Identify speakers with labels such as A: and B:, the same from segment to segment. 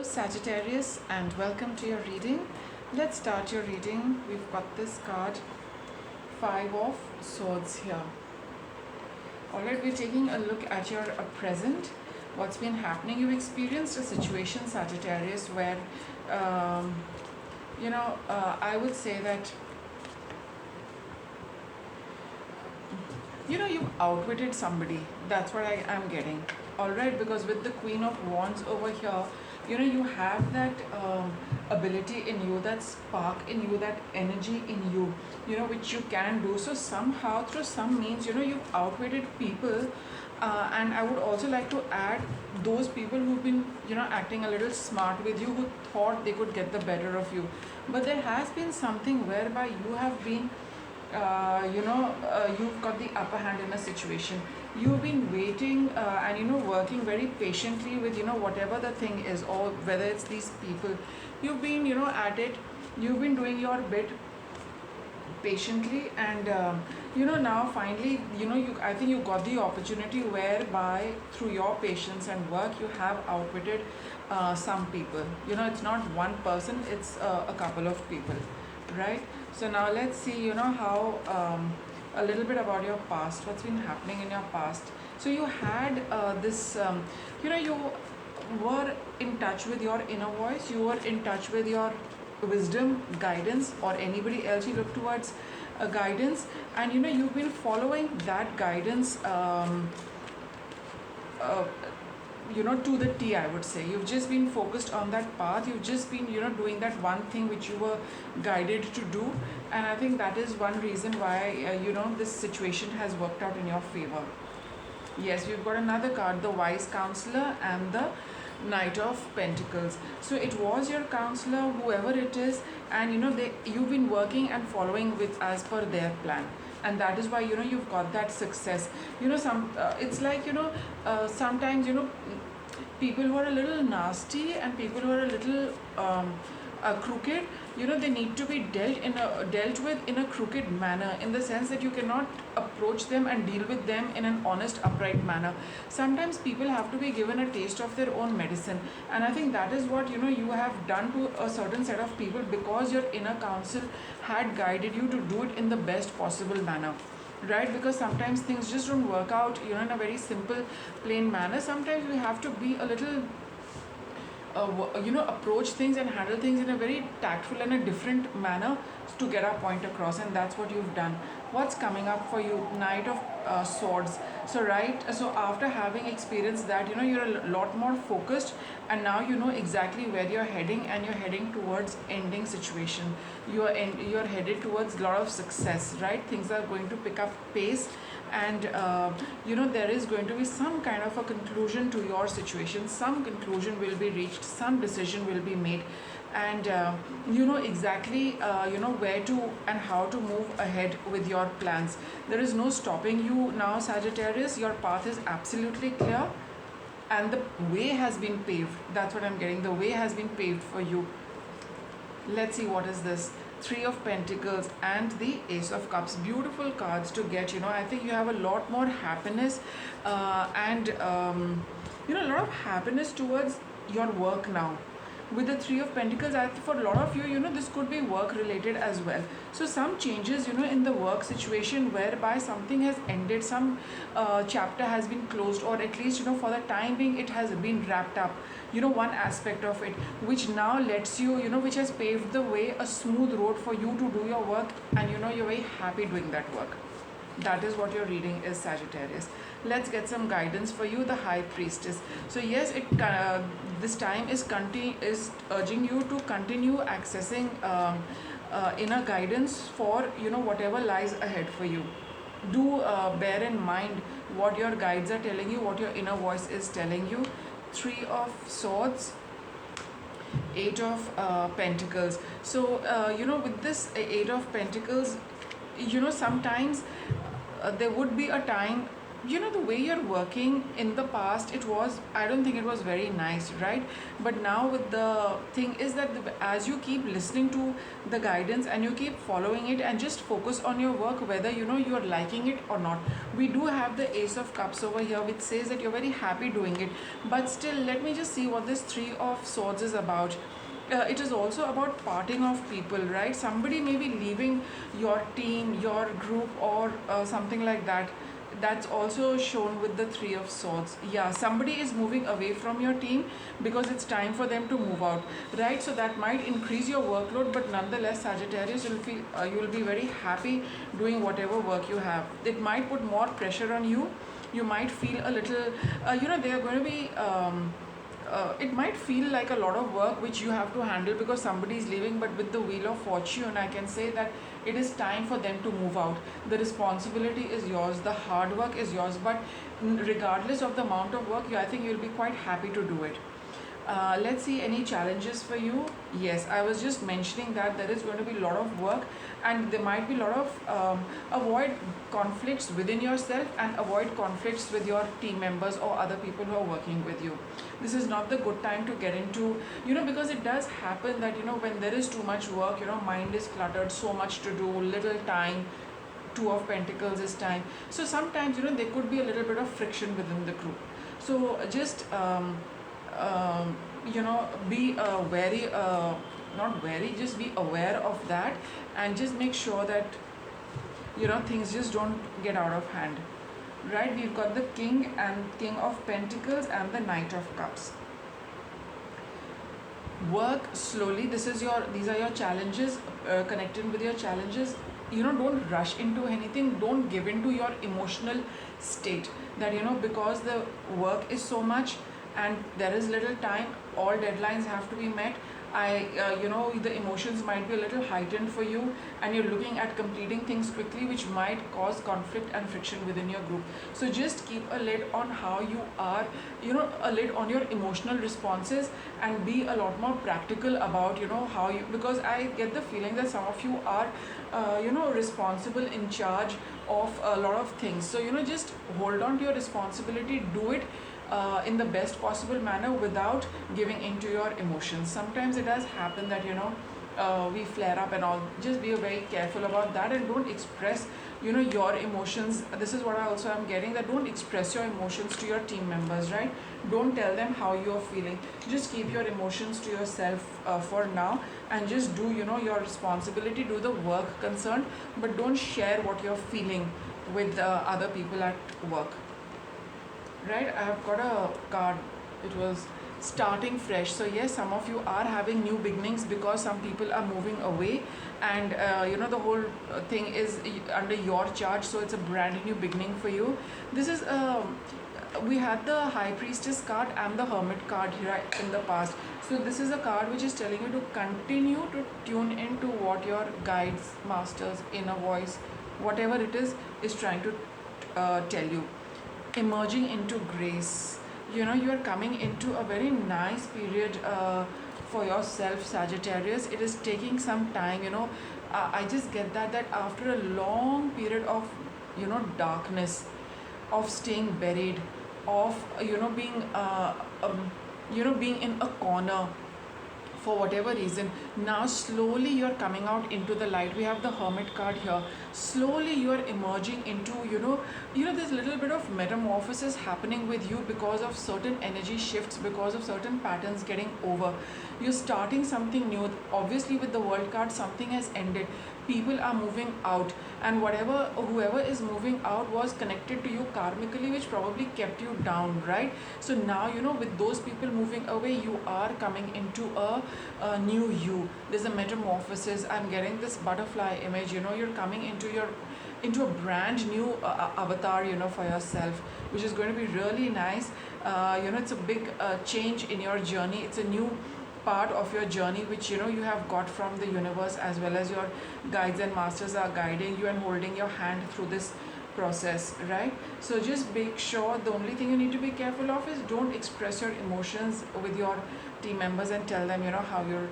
A: Hello Sagittarius and welcome to your reading. Let's start your reading. We've got this card, Five of Swords here. Alright, we're taking a look at your present. What's been happening? You've experienced a situation, Sagittarius, where I would say that you've outwitted somebody. That's what I am getting. Alright, because with the Queen of Wands over here, you have that ability in you, that spark in you, that energy in you, which you can do. So somehow, through some means, you've outwitted people. And I would also like to add those people who've been, acting a little smart with you, who thought they could get the better of you. But there has been something whereby you have been you've got the upper hand in a situation. You've been waiting and working very patiently with whatever the thing is, or whether it's these people. You've been at it. You've been doing your bit patiently, and now finally I think you got the opportunity whereby through your patience and work you have outwitted some people. It's not one person, it's a couple of people, right? So now let's see, how a little bit about your past, what's been happening in your past. So you had you were in touch with your inner voice, you were in touch with your wisdom, guidance, or anybody else you look towards guidance, and you've been following that guidance to the T, I would say. You've just been focused on that path. You've just been, doing that one thing which you were guided to do. And I think that is one reason why, this situation has worked out in your favor. Yes, we've got another card, the Wise Counselor and the Knight of Pentacles. So it was your counselor, whoever it is, and you've been working and following with as per their plan, and that is why you've got that success. It's like sometimes people who are a little nasty and people who are a little crooked, they need to be dealt with in a crooked manner, in the sense that you cannot approach them and deal with them in an honest, upright manner. Sometimes people have to be given a taste of their own medicine, and I think that is what you have done to a certain set of people, because your inner counsel had guided you to do it in the best possible manner, right? Because sometimes things just don't work out in a very simple, plain manner. Sometimes we have to be a little approach things and handle things in a very tactful and a different manner to get our point across, and that's what you've done. What's coming up for you? Knight of Swords. So after having experienced that, you're a lot more focused, and now you know exactly where you're heading, and you're heading towards ending situation. You're headed towards a lot of success, right? Things are going to pick up pace, and there is going to be some kind of a conclusion to your situation. Some conclusion will be reached, some decision will be made, and you know exactly where to and how to move ahead with your plans. There is no stopping you now, Sagittarius. Your path is absolutely clear, and the way has been paved. That's what I'm getting. The way has been paved for you. Let's see, what is this? Three of Pentacles and the Ace of Cups. Beautiful cards to get. I think you have a lot more happiness and a lot of happiness towards your work now. With the Three of Pentacles, I think for a lot of you, this could be work related as well. So some changes, in the work situation, whereby something has ended, some chapter has been closed, or at least, for the time being, it has been wrapped up. One aspect of it, which now lets you, which has paved the way, a smooth road for you to do your work, and you're very happy doing that work. That is what your reading is, Sagittarius. Let's get some guidance for you, the High Priestess. So yes, this time is urging you to continue accessing inner guidance for whatever lies ahead for you. Do bear in mind what your guides are telling you, what your inner voice is telling you. Three of Swords, Eight of Pentacles. So with this Eight of Pentacles, sometimes there would be a time the way you're working in the past, I don't think it was very nice, right? But now with the thing is that as you keep listening to the guidance and you keep following it and just focus on your work, whether you're liking it or not. We do have the Ace of Cups over here, which says that you're very happy doing it. But still, let me just see what this Three of Swords is about. It is also about parting of people, right? Somebody may be leaving your team, your group, or something like that. That's also shown with the Three of Swords. Yeah, somebody is moving away from your team because it's time for them to move out, right? So that might increase your workload, but nonetheless, Sagittarius, you'll be very happy doing whatever work you have. It might put more pressure on you. You might feel a little, they are going to be. It might feel like a lot of work which you have to handle because somebody is leaving, but with the Wheel of Fortune, I can say that it is time for them to move out. The responsibility is yours, the hard work is yours, but regardless of the amount of work, I think you'll be quite happy to do it. Let's see, any challenges for you? Yes, I was just mentioning that there is going to be a lot of work, and there might be a lot of avoid conflicts within yourself and avoid conflicts with your team members or other people who are working with you. This is not the good time to get into, because it does happen that, when there is too much work, mind is cluttered, so much to do, little time. Two of Pentacles is time. So sometimes, there could be a little bit of friction within the group. So just be very not very, just be aware of that, and just make sure that things just don't get out of hand, right? We've got the King of Pentacles and the Knight of Cups. Work slowly. These are your challenges, connected with your challenges. Don't rush into anything. Don't give into your emotional state that because the work is so much and there is little time, all deadlines have to be met. The emotions might be a little heightened for you, and you're looking at completing things quickly, which might cause conflict and friction within your group. So just keep a lid on how you are, a lid on your emotional responses, and be a lot more practical about, how you, because I get the feeling that some of you are, responsible, in charge of a lot of things. So, just hold on to your responsibility, do it in the best possible manner without giving into your emotions. Sometimes it does happen that we flare up and all. Just be very careful about that, and don't express your emotions. This is what I also am getting, that don't express your emotions to your team members, right? Don't tell them how you are feeling. Just keep your emotions to yourself for now, and just do your responsibility, do the work concerned, but don't share what you're feeling with other people at work. Right, I have got a card. It was starting fresh. So yes, some of you are having new beginnings because some people are moving away, and the whole thing is under your charge. So it's a brand new beginning for you. This is we had the High Priestess card and the Hermit card here in the past. So this is a card which is telling you to continue to tune into what your guides, masters, inner voice, whatever it is trying to tell you. Emerging into grace. You are coming into a very nice period for yourself, Sagittarius. It is taking some time. I just get that after a long period of darkness, of staying buried, of being being in a corner for whatever reason, now slowly you're coming out into the light. We have the Hermit card here. Slowly you're emerging into there's a little bit of metamorphosis happening with you because of certain energy shifts, because of certain patterns getting over. You're starting something new. Obviously with the World card, something has ended. People are moving out, and whoever is moving out was connected to you karmically, which probably kept you down, right? So now with those people moving away, you are coming into a new you. There's a metamorphosis. I'm getting this butterfly image. You're coming into a brand new avatar for yourself, which is going to be really nice. It's a big change in your journey. It's a new part of your journey which you have got from the universe, as well as your guides and masters are guiding you and holding your hand through this process, right? So just make sure, the only thing you need to be careful of is don't express your emotions with your team members and tell them how you're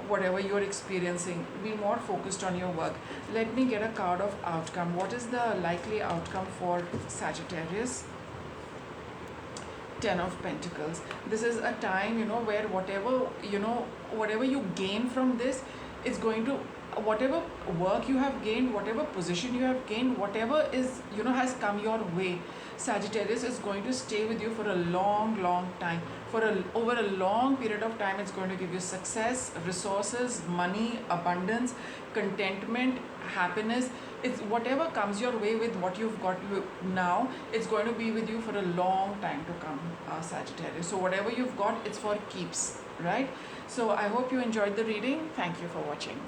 A: whatever you're experiencing. Be more focused on your work. Let me get a card of outcome. What is the likely outcome for Sagittarius? Ten of Pentacles. This is a time, where whatever you gain from this, it's going to, whatever work you have gained, whatever position you have gained, whatever is, has come your way, Sagittarius is going to stay with you for a long time. Over a long period of time, it's going to give you success, resources, money, abundance, contentment, happiness. It's whatever comes your way with what you've got now, it's going to be with you for a long time to come, Sagittarius. So whatever you've got, it's for keeps, right? So I hope you enjoyed the reading. Thank you for watching.